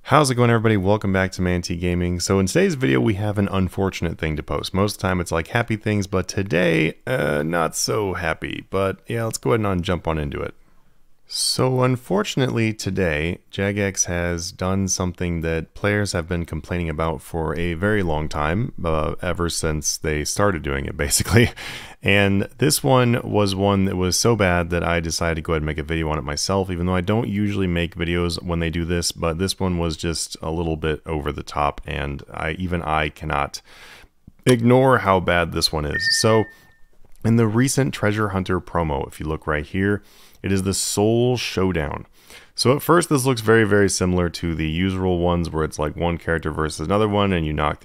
How's it going, everybody? Welcome back to Manatee Gaming. So in today's video we have an unfortunate thing to post. Most of the time it's like happy things, but today not so happy. But yeah, let's go ahead and jump on into it. So unfortunately today, Jagex has done something that players have been complaining about for a very long time, ever since they started doing it basically. And this one was one that was so bad that I decided to go ahead and make a video on it myself, even though I don't usually make videos when they do this, but this one was just a little bit over the top, and even I cannot ignore how bad this one is. So in the recent Treasure Hunter promo, if you look right here, it is the Soul Showdown. So at first this looks very, very similar to the usual ones where it's like one character versus another one and you knock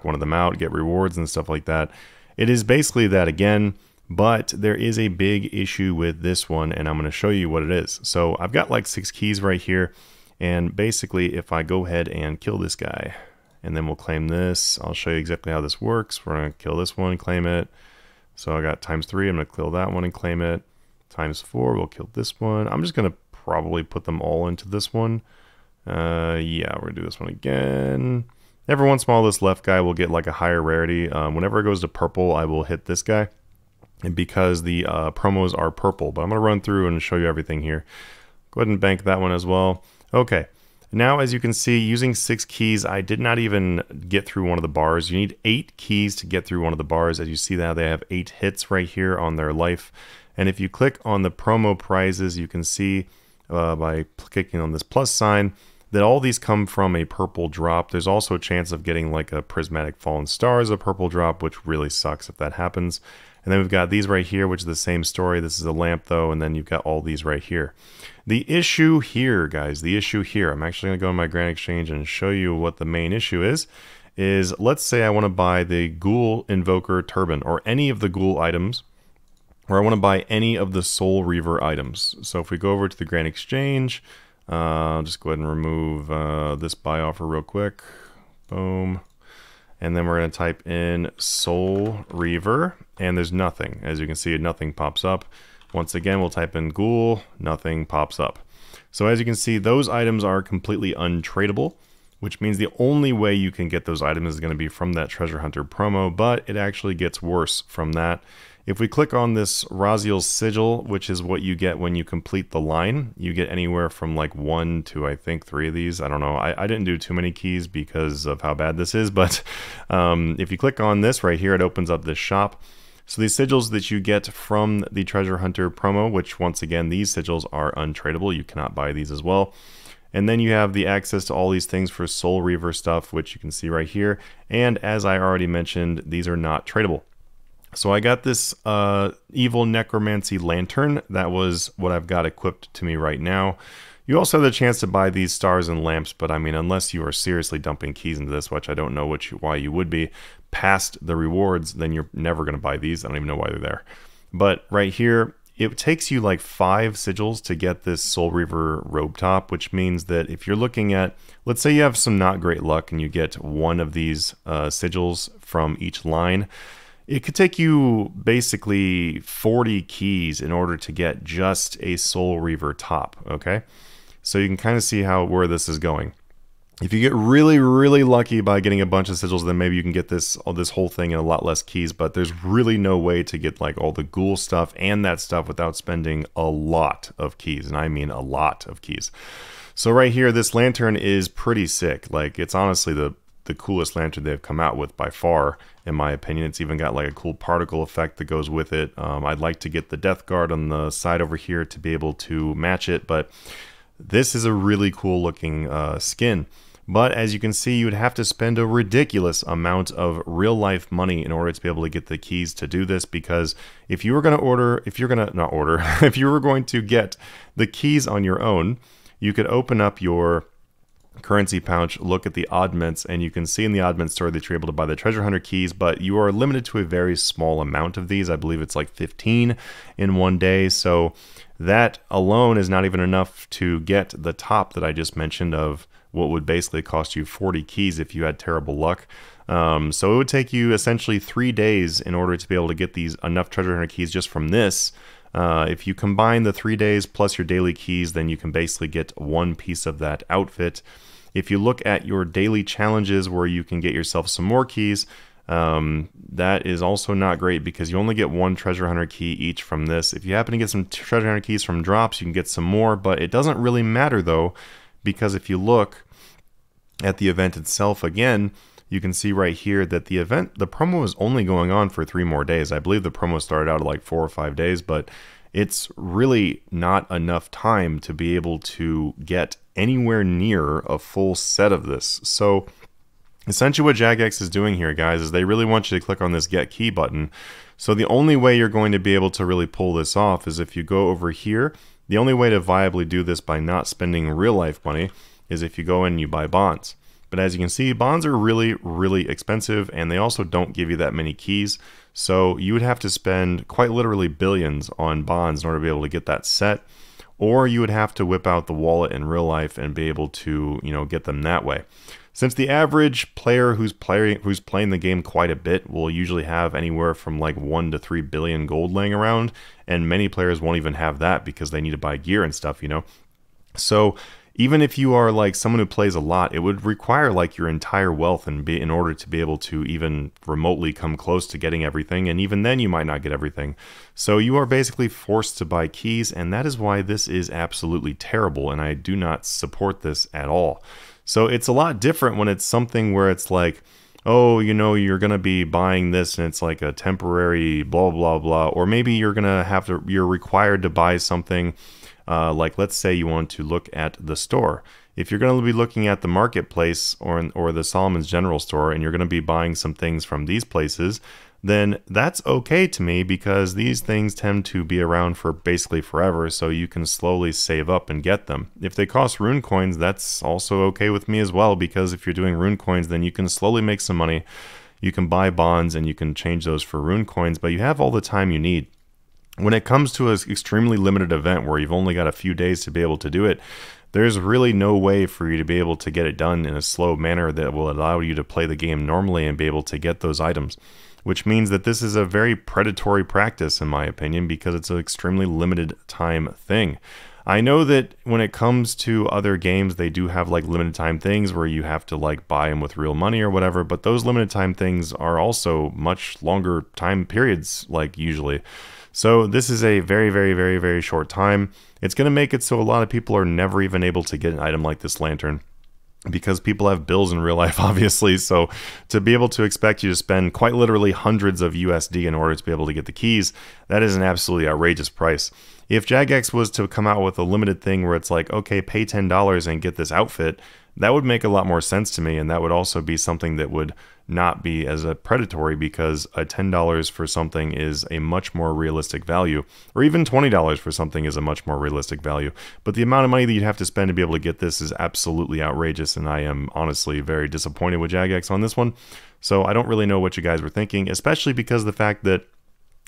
one of them out, get rewards and stuff like that. It is basically that again, but there is a big issue with this one and I'm going to show you what it is. So I've got like 6 keys right here, and basically if I go ahead and kill this guy and then we'll claim this, I'll show you exactly how this works. We're going to kill this one, claim it. So I got ×3, I'm going to kill that one and claim it. ×4, we'll kill this one. I'm just going to probably put them all into this one. Yeah, we're going to do this one again. Every once in a while, this left guy will get like a higher rarity. Whenever it goes to purple, I will hit this guy, and because the promos are purple. But I'm going to run through and show you everything here. Go ahead and bank that one as well. Okay. Now, as you can see, using 6 keys, I did not even get through one of the bars. You need 8 keys to get through one of the bars. As you see now, they have 8 hits right here on their life. And if you click on the promo prizes, you can see by clicking on this plus sign that all these come from a purple drop. There's also a chance of getting like a prismatic fallen stars, a purple drop, which really sucks if that happens. And then we've got these right here, which is the same story. This is a lamp though, and then you've got all these right here. The issue here, guys, the issue here, I'm actually going to go in my Grand Exchange and show you what the main issue is let's say I want to buy the Ghoul Invoker Turban or any of the Ghoul items, or I want to buy any of the Soul Reaver items. So if we go over to the Grand Exchange, I'll just go ahead and remove this buy offer real quick. Boom. And then we're going to type in Soul Reaver, and there's nothing. As you can see, nothing pops up. Once again, we'll type in Ghoul, nothing pops up. So as you can see, those items are completely untradeable, which means the only way you can get those items is going to be from that Treasure Hunter promo, but it actually gets worse from that. If we click on this Raziel's Sigil, which is what you get when you complete the line, you get anywhere from like 1 to I think 3 of these. I don't know. I didn't do too many keys because of how bad this is, but if you click on this right here, it opens up this shop. So these sigils that you get from the Treasure Hunter promo, which once again, these sigils are untradeable. You cannot buy these as well. And then you have the access to all these things for Soul Reaver stuff, which you can see right here. And as I already mentioned, these are not tradable. So I got this Evil Necromancy Lantern. That was what I've got equipped to me right now. You also have the chance to buy these stars and lamps, but I mean, unless you are seriously dumping keys into this, which I don't know why you would be, past the rewards, then you're never going to buy these. I don't even know why they're there. But right here, it takes you like 5 sigils to get this Soul Reaver robe top, which means that if you're looking at, let's say you have some not great luck and you get one of these sigils from each line, it could take you basically 40 keys in order to get just a Soul Reaver top, okay? So you can kind of see where this is going. If you get really, really lucky by getting a bunch of sigils, then maybe you can get this whole thing in a lot less keys, but there's really no way to get like all the ghoul stuff and that stuff without spending a lot of keys, and I mean a lot of keys. So right here, this lantern is pretty sick. Like, it's honestly the coolest lantern they've come out with by far, in my opinion. It's even got like a cool particle effect that goes with it. I'd like to get the Death Guard on the side over here to be able to match it, but this is a really cool looking skin. But as you can see, you would have to spend a ridiculous amount of real life money in order to be able to get the keys to do this, because if you were going to if you were going to get the keys on your own, you could open up your currency pouch, look at the oddments, and you can see in the oddment store that you're able to buy the Treasure Hunter keys, but you are limited to a very small amount of these. I believe it's like 15 in one day, so that alone is not even enough to get the top that I just mentioned of what would basically cost you 40 keys if you had terrible luck. So it would take you essentially 3 days in order to be able to get these enough Treasure Hunter keys just from this. If you combine the 3 days plus your daily keys, then you can basically get one piece of that outfit. If you look at your daily challenges where you can get yourself some more keys, that is also not great because you only get one treasure hunter key each from this. If you happen to get some treasure hunter keys from drops, you can get some more, but it doesn't really matter though, because if you look at the event itself again, you can see right here that the promo is only going on for 3 more days. I believe the promo started out at like 4 or 5 days, but it's really not enough time to be able to get anywhere near a full set of this. So essentially what Jagex is doing here, guys, is they really want you to click on this Get Key button. So the only way you're going to be able to really pull this off is if you go over here. The only way to viably do this by not spending real life money is if you go in and you buy bonds. But as you can see, bonds are really, really expensive, and they also don't give you that many keys. So you would have to spend quite literally billions on bonds in order to be able to get that set. Or you would have to whip out the wallet in real life and be able to, get them that way. Since the average player who's playing the game quite a bit will usually have anywhere from like 1 to 3 billion gold laying around, and many players won't even have that because they need to buy gear and stuff, So even if you are like someone who plays a lot, it would require like your entire wealth in order to be able to even remotely come close to getting everything, and even then you might not get everything. So you are basically forced to buy keys, and that is why this is absolutely terrible, and I do not support this at all. So it's a lot different when it's something where it's like, oh, you're going to be buying this and it's like a temporary blah, blah, blah. Or maybe you're required to buy something like, let's say you want to look at the store. If you're going to be looking at the marketplace or the Solomon's General Store and you're going to be buying some things from these places, then that's okay to me because these things tend to be around for basically forever, so you can slowly save up and get them. If they cost rune coins, that's also okay with me as well, because if you're doing rune coins, then you can slowly make some money. You can buy bonds and you can change those for rune coins, but you have all the time you need. When it comes to an extremely limited event where you've only got a few days to be able to do it, there's really no way for you to be able to get it done in a slow manner that will allow you to play the game normally and be able to get those items. Which means that this is a very predatory practice, in my opinion, because it's an extremely limited time thing. I know that when it comes to other games, they do have like limited time things where you have to like buy them with real money or whatever, but those limited time things are also much longer time periods, like usually. So this is a very, very, very, very short time. It's going to make it so a lot of people are never even able to get an item like this lantern, because people have bills in real life, obviously. So to be able to expect you to spend quite literally hundreds of USD in order to be able to get the keys, that is an absolutely outrageous price. If Jagex was to come out with a limited thing where it's like, okay, pay $10 and get this outfit, that would make a lot more sense to me, and that would also be something that would not be as a predatory, because a $10 for something is a much more realistic value, or even $20 for something is a much more realistic value. But the amount of money that you'd have to spend to be able to get this is absolutely outrageous, and I am honestly very disappointed with Jagex on this one. So I don't really know what you guys were thinking, especially because the fact that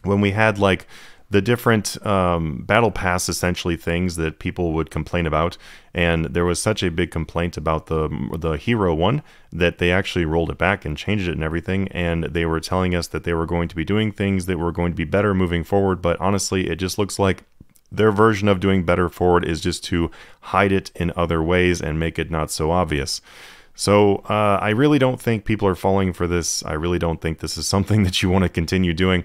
when we had like the different battle pass essentially things that people would complain about, and there was such a big complaint about the hero one that they actually rolled it back and changed it and everything, and they were telling us that they were going to be doing things that were going to be better moving forward, but honestly it just looks like their version of doing better forward is just to hide it in other ways and make it not so obvious. So I really don't think people are falling for this. I really don't think this is something that you want to continue doing.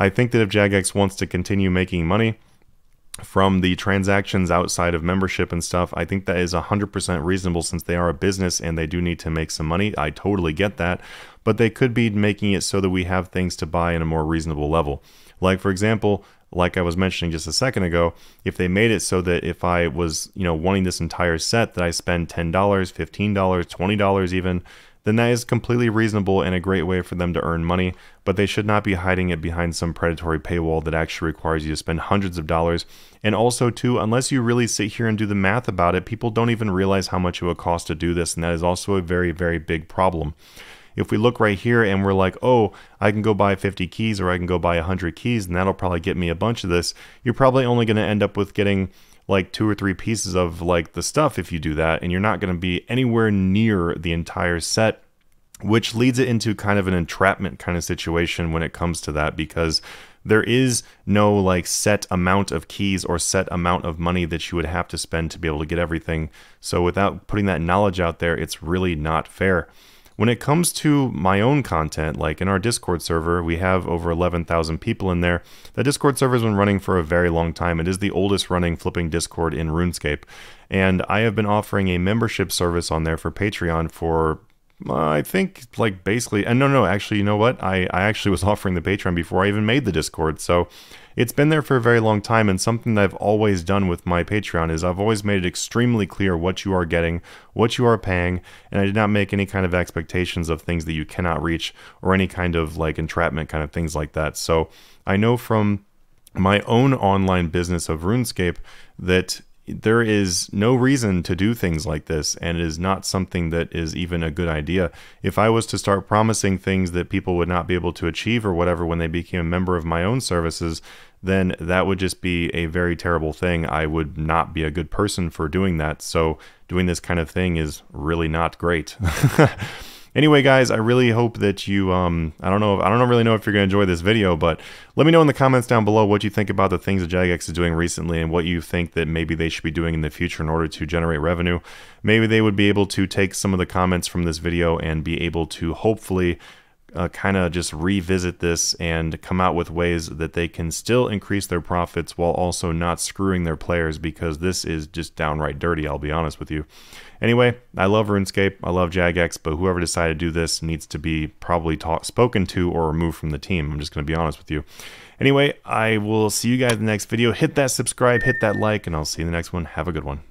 I think that if Jagex wants to continue making money from the transactions outside of membership and stuff, I think that is 100% reasonable, since they are a business and they do need to make some money. I totally get that, but they could be making it so that we have things to buy in a more reasonable level. Like, for example, like I was mentioning just a second ago, if they made it so that if I was, wanting this entire set, that I spend $10, $15, $20 even, then that is completely reasonable and a great way for them to earn money, but they should not be hiding it behind some predatory paywall that actually requires you to spend hundreds of dollars. And also too, unless you really sit here and do the math about it, people don't even realize how much it would cost to do this, and that is also a very, very big problem. If we look right here and we're like, oh, I can go buy 50 keys or I can go buy 100 keys and that'll probably get me a bunch of this, you're probably only going to end up with getting like 2 or 3 pieces of like the stuff if you do that, and you're not going to be anywhere near the entire set, which leads it into kind of an entrapment kind of situation when it comes to that, because there is no like set amount of keys or set amount of money that you would have to spend to be able to get everything. So without putting that knowledge out there, it's really not fair. When it comes to my own content, like in our Discord server, we have over 11,000 people in there. The Discord server has been running for a very long time. It is the oldest running flipping Discord in Runescape. And I have been offering a membership service on there for Patreon for, I think, like basically, and no, actually, you know what? I actually was offering the Patreon before I even made the Discord. So it's been there for a very long time, and something that I've always done with my Patreon is I've always made it extremely clear what you are getting, what you are paying, and I did not make any kind of expectations of things that you cannot reach or any kind of like entrapment kind of things like that. So I know from my own online business of RuneScape that there is no reason to do things like this, and it is not something that is even a good idea. If I was to start promising things that people would not be able to achieve or whatever when they became a member of my own services, then that would just be a very terrible thing. I would not be a good person for doing that. So doing this kind of thing is really not great. Anyway, guys, I really hope that you, I don't really know if you're going to enjoy this video, but let me know in the comments down below what you think about the things that Jagex is doing recently and what you think that maybe they should be doing in the future in order to generate revenue. Maybe they would be able to take some of the comments from this video and be able to hopefully kind of just revisit this and come out with ways that they can still increase their profits while also not screwing their players, because this is just downright dirty, I'll be honest with you. Anyway, I love RuneScape, I love Jagex, but whoever decided to do this needs to be probably spoken to or removed from the team. I'm just going to be honest with you. Anyway, I will see you guys in the next video. Hit that subscribe, hit that like, and I'll see you in the next one. Have a good one.